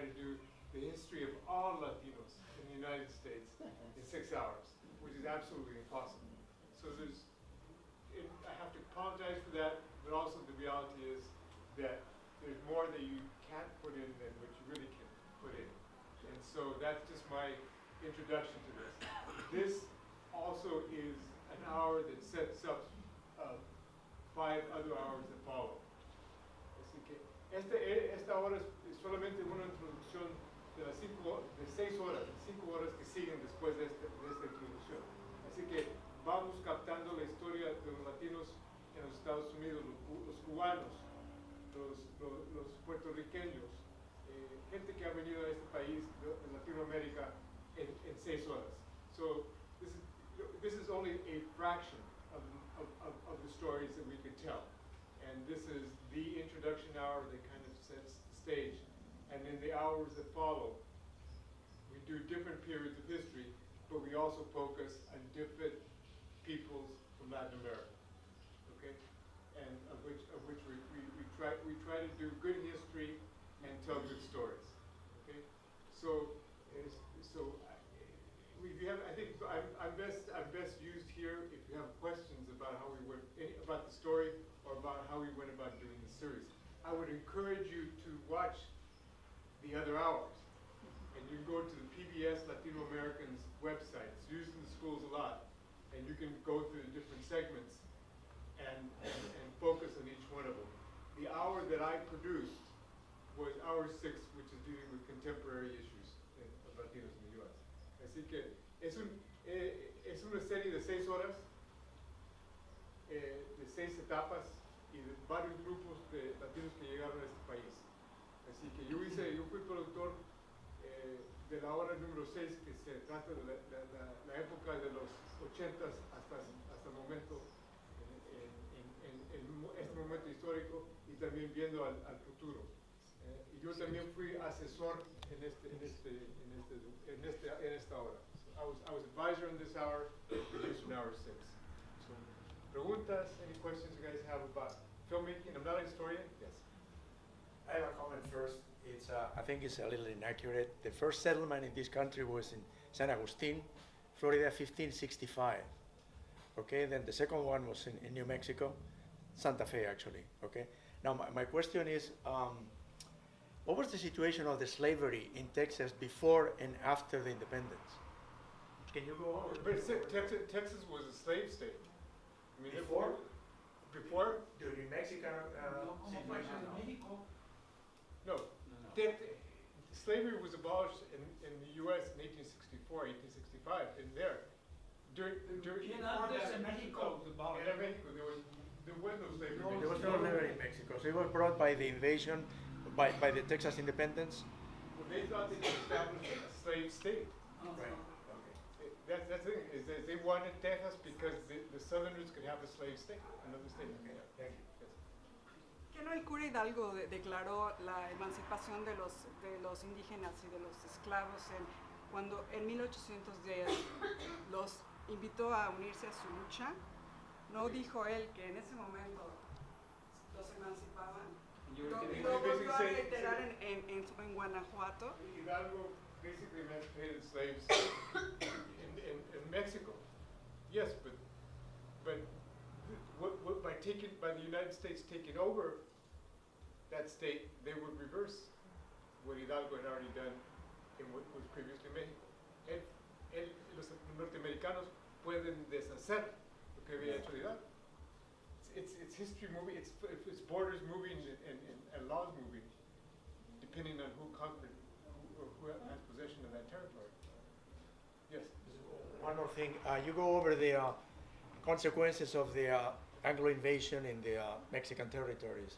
to do the history of all Latinos in the United States in 6 hours, which is absolutely impossible. So I have to apologize for that, but also the reality is that there's more that you can't put in than what you really can put in. And so that's just my introduction to this. This also is an hour that sets up 5 other hours that follow. Así que esta hora es solamente una introducción de las 6 horas, 5 horas que siguen después de esta introducción. Así que vamos captando la historia de los latinos en los Estados Unidos, los cubanos, los puertorriqueños, gente que ha venido a este país, de Latinoamérica, en 6 horas. So this is only a fraction of the stories that we could tell. And this is the introduction hour that kind of sets the stage. And then the hours that follow, we do different periods of history, but we also focus on different peoples from Latin America, okay? And of which we try to do good history and tell good stories, okay? So I think I'm best used here if you have questions about how we went about the story or about how we went about doing the series. I would encourage you to watch the other hours, and you can go to the PBS Latino Americans website. It's used in the schools a lot, and you can go through the different segments and focus on each one of them. The hour that I produced was hour 6, which is dealing with contemporary issues of Latinos in the U.S. Así que es una serie de 6 horas, de 6 etapas y de varios grupos de latinos que llegaron a este país. Así que yo fui productor de la hora número 6, que se trata de la época de los 80s hasta el momento, en este momento histórico, y también viendo al futuro. Y yo también fui asesor en esta hora. I was advisor in this hour, producer in hour 6. So, preguntas, any questions you guys have about filmmaking? I'm not a historian. Yes. I have a comment first. I think it's a little inaccurate. The first settlement in this country was in San Agustin, Florida, 1565. Okay, then the second one was in New Mexico, Santa Fe, actually. Okay. Now my question is, what was the situation of the slavery in Texas before and after the independence? Can you go over? But Texas was a slave state. I mean, Before? During Mexican No. Slavery was abolished in the U.S. in 1864, 1865, in there. During Mexico was abolished. There was no slavery. There was no slavery in Mexico. So it was brought by the invasion, by the Texas independence. Well, they thought they could establish a slave state. Right. That's the thing, is that they wanted Texas because the Southerners could have a slave state, another state. Okay. Thank you. Que no, el cura Hidalgo declaró la emancipación de los indígenas y de los esclavos cuando en 1810 los invitó a unirse a su lucha. No dijo él que en ese momento los emancipaban. Lo volvió a reiterar en Guanajuato. Hidalgo basically emancipated slaves in Mexico. Yes, but by the United States taking over that state, they would reverse what Hidalgo had already done in what was previously Mexico. Los norteamericanos pueden deshacer lo que había hecho Hidalgo. It's history moving, it's borders moving and laws moving, depending on who conquered, who has possession of that territory. Yes? One more thing. You go over the consequences of the Anglo invasion in the Mexican territories.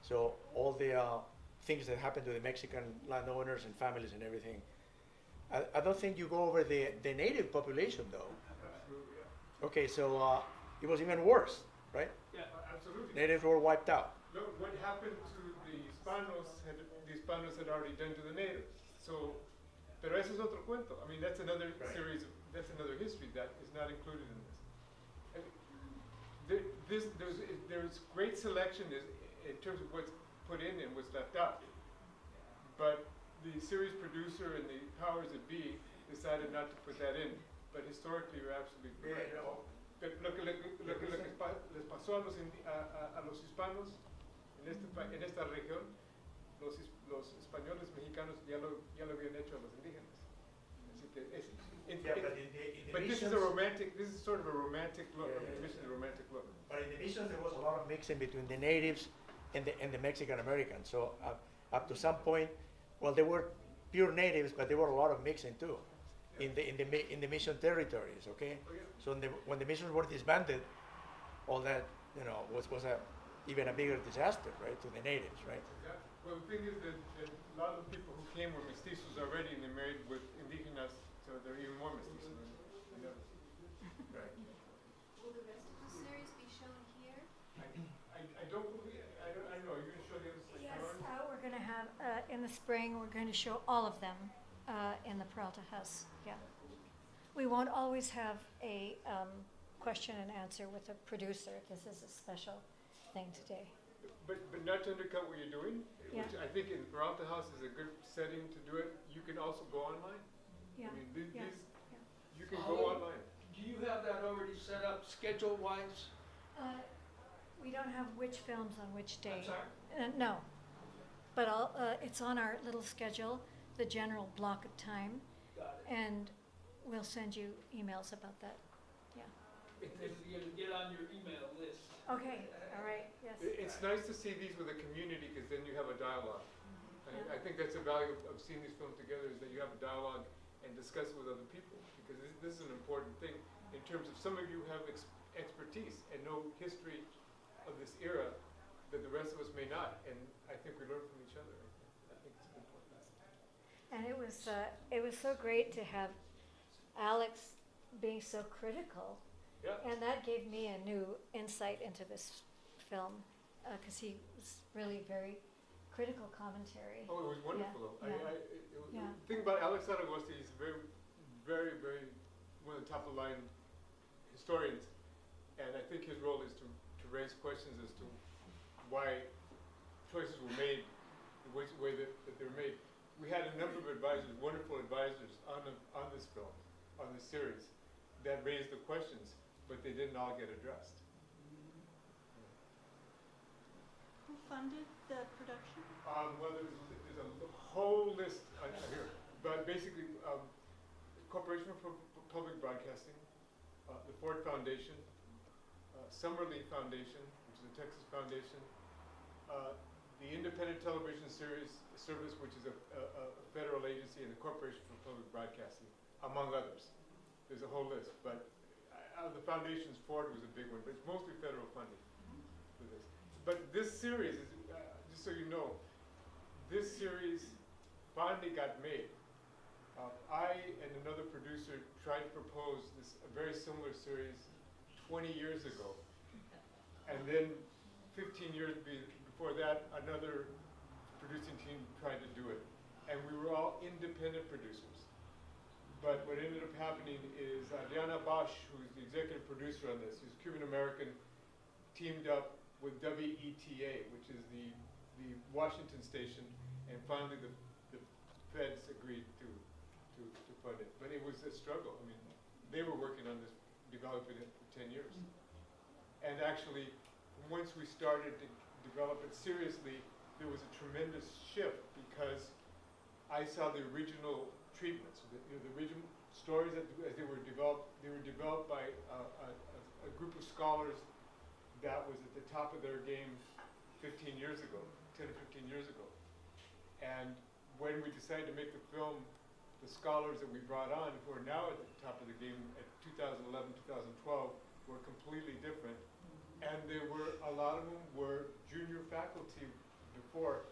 So all the things that happened to the Mexican landowners and families and everything. I don't think you go over the native population, though. Absolutely, yeah. Okay, so it was even worse, right? Yeah, absolutely. Natives were wiped out. Look, what happened to the Hispanos had already done to the natives. So, pero eso es otro cuento. I mean, that's another series of, that's another history that is not included in this. There's great selection in terms of what's put in and what's left out. But the series producer and the powers that be decided not to put that in. But historically, you're absolutely correct. Lo que les pasó a los hispanos en esta región, los españoles mexicanos ya lo habían hecho a los indígenas. Así que but this is sort of a romantic look. I mean, the mission is a romantic look. But in the missions, there was a lot of mixing between the natives and the Mexican Americans. So up to some point, well, they were pure natives, but there were a lot of mixing too in the mission territories. Okay, Oh, yeah. so when the missions were disbanded, all that was even a bigger disaster, right, to the natives, right? Yeah. Well, the thing is that a lot of the people who came were mestizos already, and they married with indígenas, so they're even more mestizos than others. Right. Will the rest of the series be shown here? I don't believe. I don't know. Are you going to show the other side? Yes, Cameron? we're going to have, in the spring, we're going to show all of them in the Peralta house, yeah. We won't always have a question and answer with a producer. This is a special thing today. But not to undercut what you're doing, Yeah. which I think in Peralta House is a good setting to do it. You can also go online. Yeah, I mean, yeah, you can go online. Do you have that already set up schedule-wise? We don't have which films on which day. I'm sorry? No, but it's on our little schedule, the general block of time, Got it. and we'll send you emails about that. Get on your email list. Okay, all right, yes. It's nice to see these with a community because then you have a dialogue. I think that's the value of seeing these films together is that you have a dialogue and discuss it with other people because this is an important thing in terms of some of you have expertise and know history of this era that the rest of us may not, and I think we learn from each other. I think it's a good point. And it was so great to have Alex being so critical. Yeah. And that gave me a new insight into this film, because he was really very critical commentary. Oh, it was wonderful. Yeah, The yeah. thing about Alex Zaragoza, he's very, very, very one of the top of the line historians, and I think his role is to raise questions as to why choices were made the way that they're made. We had a number of advisors, wonderful advisors on this film, on this series, that raised the questions, but they didn't all get addressed. Who funded the production? Well, there's a whole list here, but basically, Corporation for Public Broadcasting, the Ford Foundation, Summerlee Foundation, which is a Texas foundation, the Independent Television Service, which is a federal agency, and the Corporation for Public Broadcasting, among others. There's a whole list, but out of the foundations, Ford was a big one, but it's mostly federal funding for this. But this series, is, just so you know, this series finally got made. I and another producer tried to propose a very similar series 20 years ago. And then 15 years before that, another producing team tried to do it. And we were all independent producers. But what ended up happening is Liana Bosch, who's the executive producer on this, who's Cuban-American, teamed up with WETA, which is the Washington station, and finally the feds agreed to fund it. But it was a struggle. I mean, they were working on this, developing it for 10 years. And actually, once we started to develop it seriously, there was a tremendous shift because I saw the original treatments, the original stories as they were developed. They were developed by a group of scholars that was at the top of their game 15 years ago, 10 or 15 years ago. And when we decided to make the film, the scholars that we brought on, who are now at the top of the game at 2011, 2012, were completely different. And a lot of them were junior faculty before.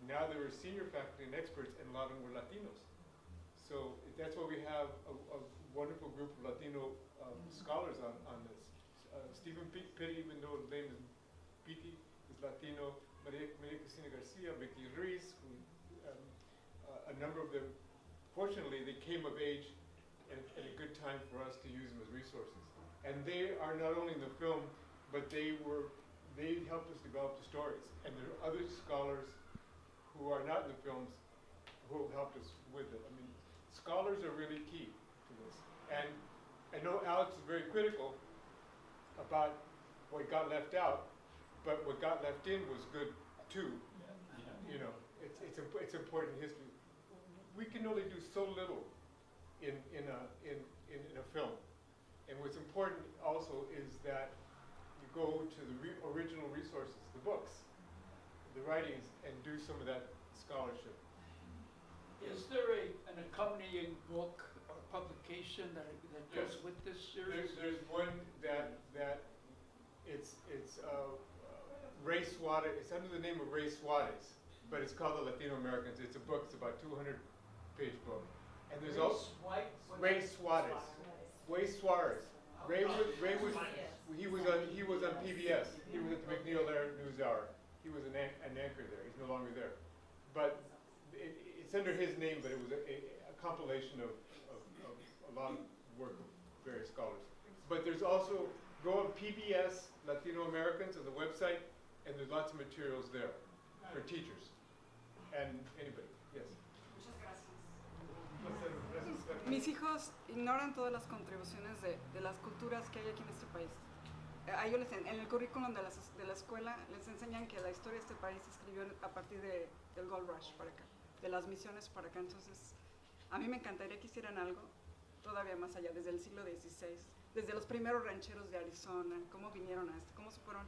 Now they were senior faculty and experts, and a lot of them were Latinos. So that's why we have a wonderful group of Latino scholars on this. Stephen Pitti, even though his name is Pitti, is Latino. Maria Cristina Garcia, Vicky Ruiz, a number of them, fortunately, they came of age at a good time for us to use them as resources. And they are not only in the film, but they helped us develop the stories. And there are other scholars who are not in the films who who helped us with it. I mean, scholars are really key to this. And I know Alex is very critical about what got left out, but what got left in was good too. You know, it's important history. We can only do so little in a film. And what's important also is that you go to the original resources, the books, the writings, and do some of that scholarship. Is there an accompanying book or publication that goes Yes. with this series? There's one that it's Ray Suarez. It's under the name of Ray Suarez, but it's called the Latino Americans. It's a book. It's about 200-page book. And there's also Ray Suarez. Ray Suarez. Ray was on PBS. He was at the McNeil News Hour. He was an anchor there. He's no longer there. But it's under his name, but it was a compilation of a lot of work of various scholars. But there's also, go on PBS Latino Americans on the website, and there's lots of materials there for teachers and anybody. Yes. Muchas gracias. Mis hijos ignoran todas las contribuciones de las culturas que hay aquí en este país. A ellos en el currículum de la escuela les enseñan que la historia de este país se escribió a partir del Gold Rush para acá, de las misiones para acá. Entonces, a mí me encantaría que hicieran algo todavía más allá, desde el siglo XVI, desde los primeros rancheros de Arizona, cómo vinieron a esto, cómo se fueron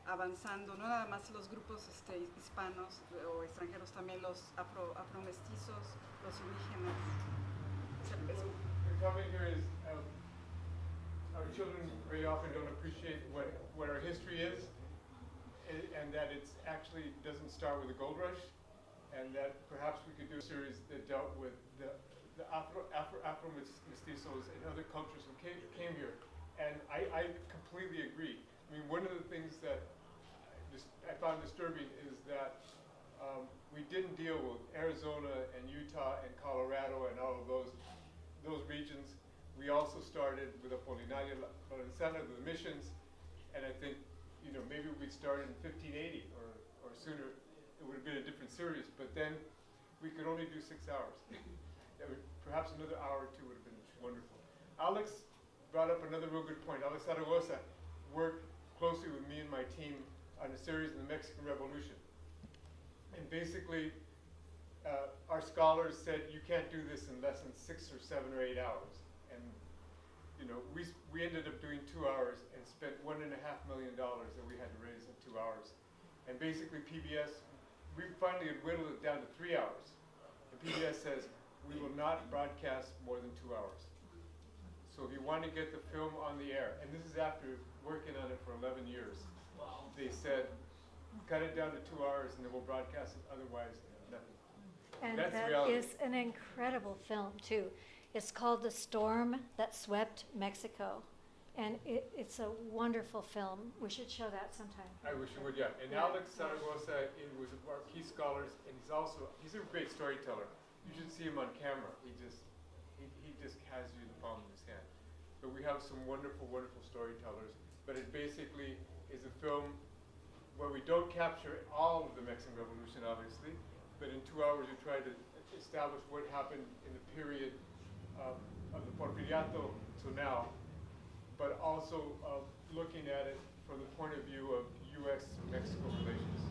avanzando, no nada más los grupos hispanos o extranjeros, también los afromestizos, los indígenas. The comment here is our children very often don't appreciate what our history is, and that it's actually doesn't start with the gold rush, and that perhaps we could do a series that dealt with the Afro-mestizos and other cultures who came here. And I completely agree. I mean, one of the things that I found disturbing is that we didn't deal with Arizona and Utah and Colorado and all of those regions. We also started with Apolinario Lorenzana, the missions, and I think, you know, maybe we started in 1580 or sooner. It would have been a different series, but then we could only do 6 hours. Perhaps another hour or two would have been wonderful. Alex brought up another real good point. Alex Zaragoza worked closely with me and my team on a series in the Mexican Revolution. And basically, our scholars said, you can't do this in less than 6 or 7 or 8 hours. And you know, we ended up doing 2 hours and spent $1.5 million that we had to raise in 2 hours. And basically PBS, we finally had whittled it down to 3 hours. And PBS says, we will not broadcast more than 2 hours. So if you want to get the film on the air, and this is after working on it for 11 years, they said, cut it down to 2 hours and then we'll broadcast it, otherwise nothing. And That's that reality. is an incredible film too. It's called The Storm That Swept Mexico. And it's a wonderful film. We should show that sometime. I wish you would, yeah. And Yeah. Alex Zaragoza was one of our key scholars, and he's a great storyteller. You should see him on camera. He just has you in the palm of his hand. But we have some wonderful, wonderful storytellers. But it basically is a film where we don't capture all of the Mexican Revolution, obviously, but in 2 hours we try to establish what happened in the period of the Porfiriato to now, but also looking at it from the point of view of U.S.-Mexico relations.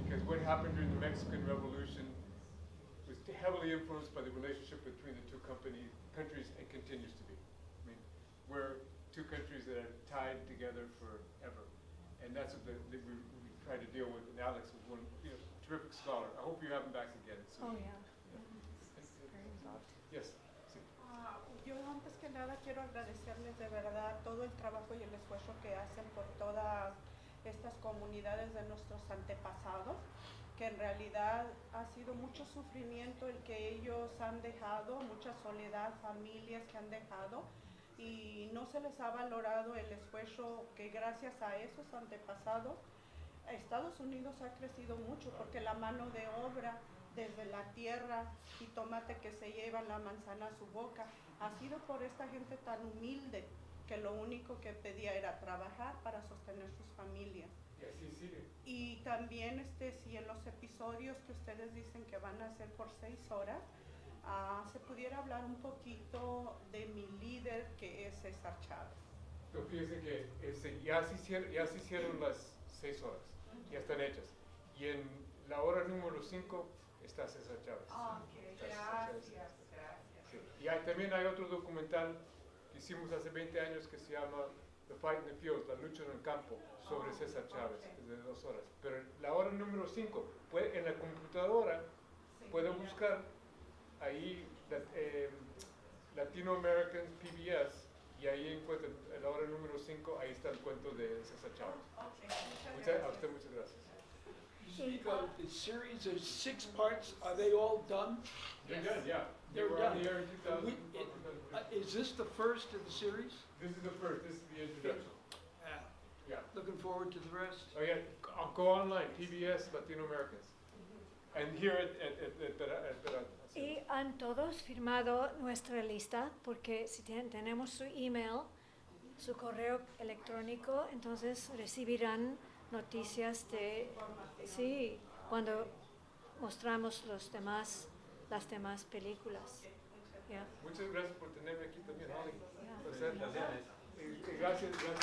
Because what happened during the Mexican Revolution was heavily influenced by the relationship between the two countries and continues to be. I mean, we're two countries that are tied together forever. And that's what we try to deal with. And Alex was one, terrific scholar. I hope you have him back again soon. Oh, yeah. Yes. Sí. Yo antes que nada quiero agradecerles de verdad todo el trabajo y el esfuerzo que hacen por todas estas comunidades de nuestros antepasados, que en realidad ha sido mucho sufrimiento el que ellos han dejado, mucha soledad, familias que han dejado, y no se les ha valorado el esfuerzo que gracias a esos antepasados Estados Unidos ha crecido mucho, porque la mano de obra desde la tierra y tomate que se lleva la manzana a su boca ha sido por esta gente tan humilde que lo único que pedía era trabajar para sostener sus familias. Y así sigue. Y también si en los episodios que ustedes dicen que van a ser por 6 horas, se pudiera hablar un poquito de mi líder, que es César Chávez. Pero fíjense que ya se hicieron las 6 horas, ya están hechas. Y en la hora número 5 está César Chávez. Gracias. Sí. Y también hay otro documental que hicimos hace 20 años que se llama The Fight in the Fields, la lucha en el campo, sobre César Chávez, que es de 2 horas. Pero la hora número 5, en la computadora pueden buscar ahí Latino Americans PBS y ahí encuentran en la hora número 5, ahí está el cuento de César Chávez. A usted muchas gracias. You speak of the series, there's 6 parts, are they all done? They're done, yeah. They They're were on done. the air in 2000. Is this the first of the series? This is the first, this is the introduction. Yeah. Looking forward to the rest. Oh yeah, go online, PBS Latino Americans. And here at Peralta. Y han todos firmado nuestra lista porque si tenemos su email, su correo electrónico, entonces recibirán noticias cuando mostramos las demás películas. Yeah. Muchas gracias por tenerme aquí también, Holly. Yeah. Gracias por